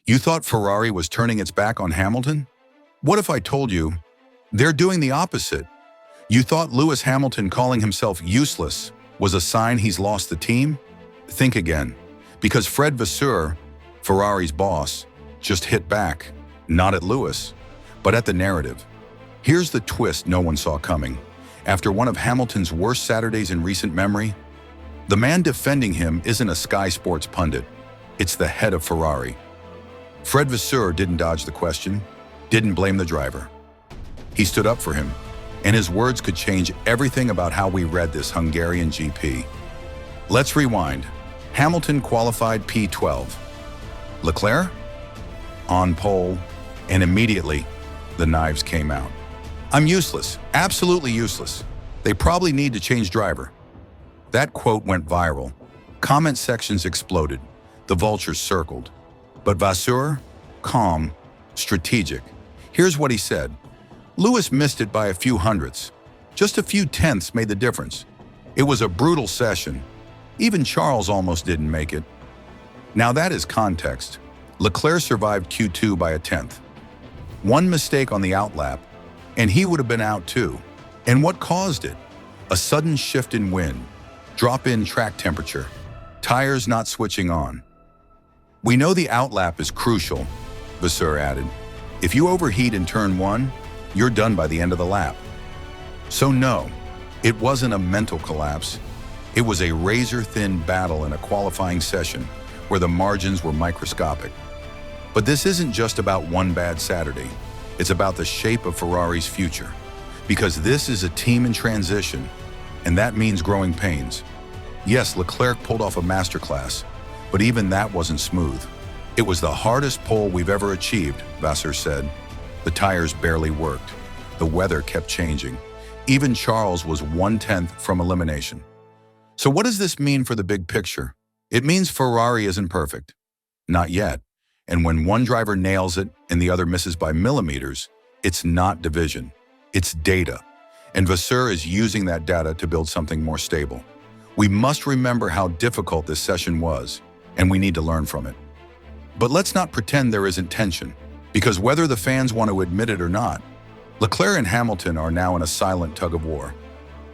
You thought Ferrari was turning its back on Hamilton? What if I told you they're doing the opposite? You thought Lewis Hamilton calling himself useless was a sign he's lost the team? Think again, because Fred Vasseur, Ferrari's boss, just hit back, not at Lewis, but at the narrative. Here's the twist no one saw coming. After one of Hamilton's worst Saturdays in recent memory, the man defending him isn't a Sky Sports pundit, it's the head of Ferrari. Fred Vasseur didn't dodge the question, didn't blame the driver. He stood up for him, and his words could change everything about how we read this Hungarian GP. Let's rewind. Hamilton qualified P12. Leclerc? On pole, and immediately, the knives came out. I'm useless, absolutely useless. They probably need to change driver. That quote went viral. Comment sections exploded. The vultures circled. But Vasseur, calm, strategic. Here's what he said. Lewis missed it by a few hundredths. Just a few tenths made the difference. It was a brutal session. Even Charles almost didn't make it. Now that is context. Leclerc survived Q2 by a tenth. One mistake on the outlap, and he would have been out too. And what caused it? A sudden shift in wind, drop in track temperature, tires not switching on. We know the outlap is crucial, Vasseur added. If you overheat in turn 1, you're done by the end of the lap. So no, it wasn't a mental collapse. It was a razor-thin battle in a qualifying session where the margins were microscopic. But this isn't just about one bad Saturday. It's about the shape of Ferrari's future. Because this is a team in transition, and that means growing pains. Yes, Leclerc pulled off a masterclass, but even that wasn't smooth. It was the hardest pole we've ever achieved, Vasseur said. The tires barely worked. The weather kept changing. Even Charles was 1/10 from elimination. So what does this mean for the big picture? It means Ferrari isn't perfect. Not yet. And when one driver nails it and the other misses by millimeters, it's not division. It's data. And Vasseur is using that data to build something more stable. We must remember how difficult this session was, and we need to learn from it. But let's not pretend there isn't tension, because whether the fans want to admit it or not, Leclerc and Hamilton are now in a silent tug-of-war.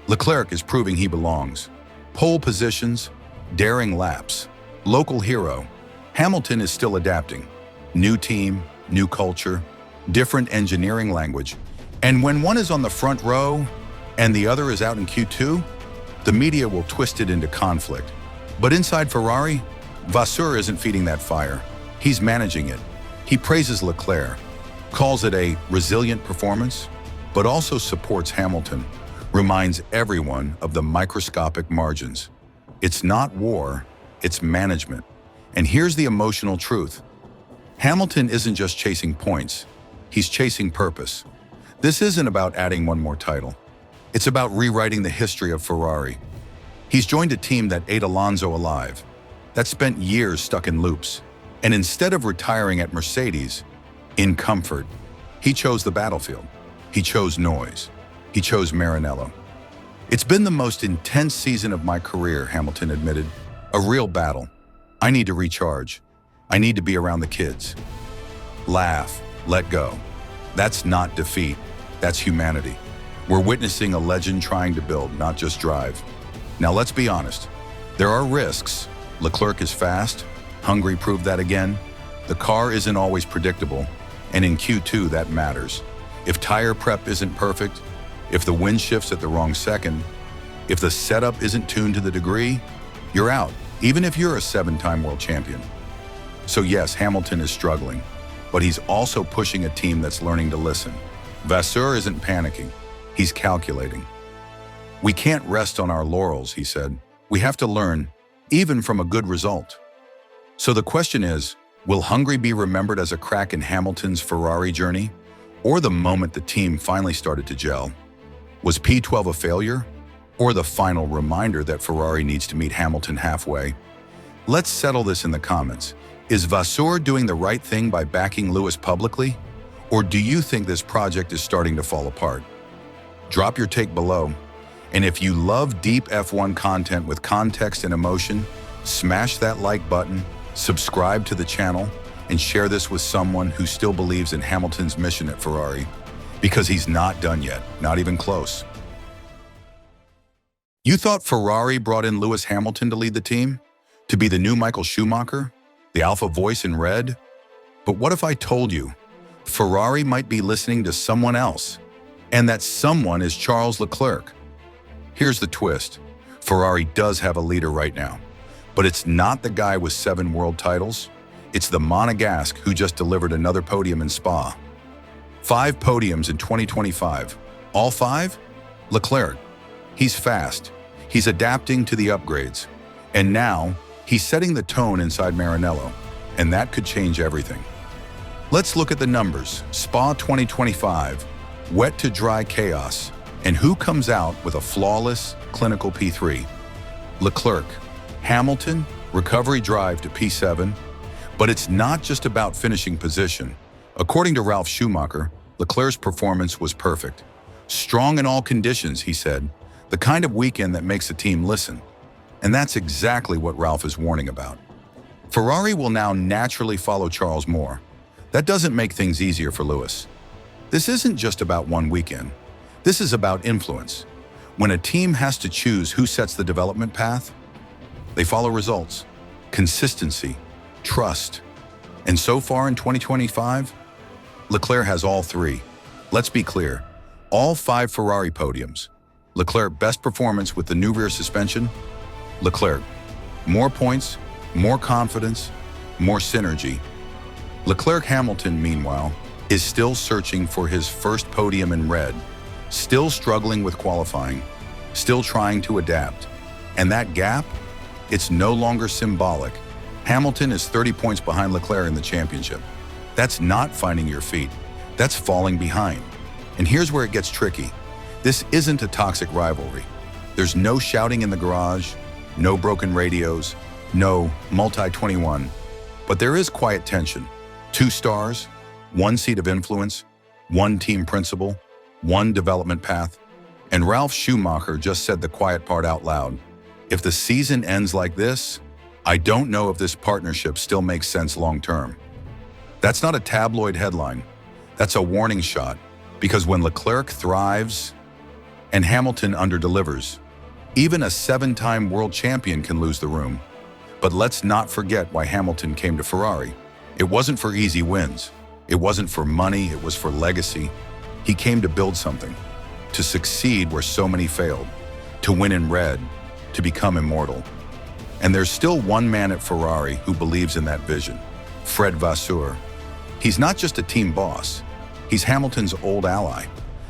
Leclerc is proving he belongs. Pole positions, daring laps, local hero. Hamilton is still adapting. New team, new culture, different engineering language. And when one is on the front row and the other is out in Q2, the media will twist it into conflict. But inside Ferrari, Vasseur isn't feeding that fire. He's managing it. He praises Leclerc, calls it a resilient performance, but also supports Hamilton, reminds everyone of the microscopic margins. It's not war, it's management. And here's the emotional truth. Hamilton isn't just chasing points, he's chasing purpose. This isn't about adding one more title. It's about rewriting the history of Ferrari. He's joined a team that ate Alonso alive, that spent years stuck in loops. And instead of retiring at Mercedes, in comfort, he chose the battlefield. He chose noise. He chose Maranello. It's been the most intense season of my career, Hamilton admitted. A real battle. I need to recharge. I need to be around the kids. Laugh, let go. That's not defeat. That's humanity. We're witnessing a legend trying to build, not just drive. Now let's be honest. There are risks. Leclerc is fast. Hungary proved that again. The car isn't always predictable, and in Q2 that matters. If tire prep isn't perfect, if the wind shifts at the wrong second, if the setup isn't tuned to the degree, you're out, even if you're a 7-time world champion. So yes, Hamilton is struggling, but he's also pushing a team that's learning to listen. Vasseur isn't panicking, he's calculating. We can't rest on our laurels, he said. We have to learn, even from a good result. So the question is, will Hungary be remembered as a crack in Hamilton's Ferrari journey, or the moment the team finally started to gel? Was P12 a failure, or the final reminder that Ferrari needs to meet Hamilton halfway? Let's settle this in the comments. Is Vasseur doing the right thing by backing Lewis publicly, or do you think this project is starting to fall apart? Drop your take below. And if you love deep F1 content with context and emotion, smash that like button, subscribe to the channel, and share this with someone who still believes in Hamilton's mission at Ferrari, because he's not done yet, not even close. You thought Ferrari brought in Lewis Hamilton to lead the team? To be the new Michael Schumacher? The alpha voice in red? But what if I told you Ferrari might be listening to someone else, and that someone is Charles Leclerc? Here's the twist. Ferrari does have a leader right now, but it's not the guy with 7 world titles. It's the Monegasque who just delivered another podium in Spa. 5 podiums in 2025. All 5? Leclerc. He's fast. He's adapting to the upgrades. And now, he's setting the tone inside Maranello, and that could change everything. Let's look at the numbers. Spa 2025, wet to dry chaos. And who comes out with a flawless, clinical P3? Leclerc. Hamilton, recovery drive to P7. But it's not just about finishing position. According to Ralf Schumacher, Leclerc's performance was perfect. Strong in all conditions, he said, the kind of weekend that makes a team listen. And that's exactly what Ralf is warning about. Ferrari will now naturally follow Charles more. That doesn't make things easier for Lewis. This isn't just about one weekend. This is about influence. When a team has to choose who sets the development path, they follow results, consistency, trust. And so far in 2025, Leclerc has all 3. Let's be clear, all 5 Ferrari podiums. Leclerc best performance with the new rear suspension. Leclerc, more points, more confidence, more synergy. Leclerc Hamilton, meanwhile, is still searching for his first podium in red, still struggling with qualifying, still trying to adapt. And that gap, it's no longer symbolic. Hamilton is 30 points behind Leclerc in the championship. That's not finding your feet. That's falling behind. And here's where it gets tricky. This isn't a toxic rivalry. There's no shouting in the garage, no broken radios, no multi-21. But there is quiet tension. 2 stars, 1 seat of influence, 1 team principle, 1 development path. And Ralf Schumacher just said the quiet part out loud. If the season ends like this, I don't know if this partnership still makes sense long-term. That's not a tabloid headline. That's a warning shot, because when Leclerc thrives and Hamilton underdelivers, even a 7-time world champion can lose the room. But let's not forget why Hamilton came to Ferrari. It wasn't for easy wins. It wasn't for money. It was for legacy. He came to build something, to succeed where so many failed, to win in red, to become immortal. And there's still one man at Ferrari who believes in that vision, Fred Vasseur. He's not just a team boss. He's Hamilton's old ally,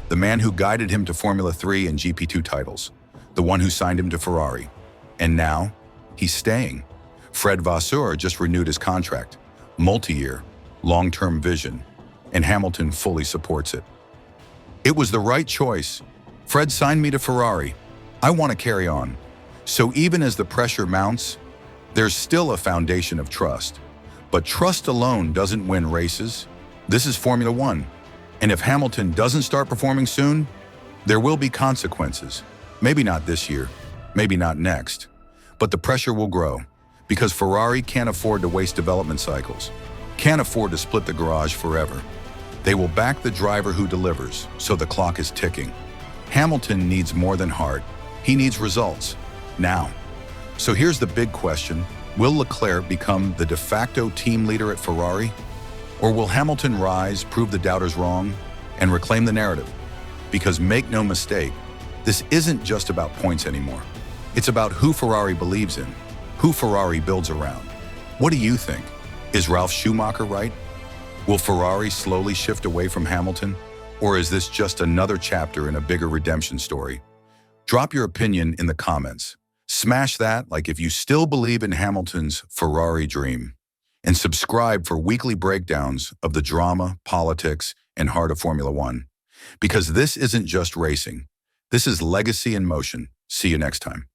the man who guided him to Formula 3 and GP2 titles, the one who signed him to Ferrari. And now, he's staying. Fred Vasseur just renewed his contract, multi-year, long-term vision, and Hamilton fully supports it. It was the right choice. Fred signed me to Ferrari. I want to carry on. So even as the pressure mounts, there's still a foundation of trust. But trust alone doesn't win races. This is Formula 1. And if Hamilton doesn't start performing soon, there will be consequences. Maybe not this year, maybe not next. But the pressure will grow, because Ferrari can't afford to waste development cycles, can't afford to split the garage forever. They will back the driver who delivers, so the clock is ticking. Hamilton needs more than heart. He needs results. Now. So here's the big question. Will Leclerc become the de facto team leader at Ferrari? Or will Hamilton rise, prove the doubters wrong, and reclaim the narrative? Because make no mistake, this isn't just about points anymore. It's about who Ferrari believes in, who Ferrari builds around. What do you think? Is Ralf Schumacher right? Will Ferrari slowly shift away from Hamilton? Or is this just another chapter in a bigger redemption story? Drop your opinion in the comments. Smash that like if you still believe in Hamilton's Ferrari dream. And subscribe for weekly breakdowns of the drama, politics, and heart of Formula 1. Because this isn't just racing. This is legacy in motion. See you next time.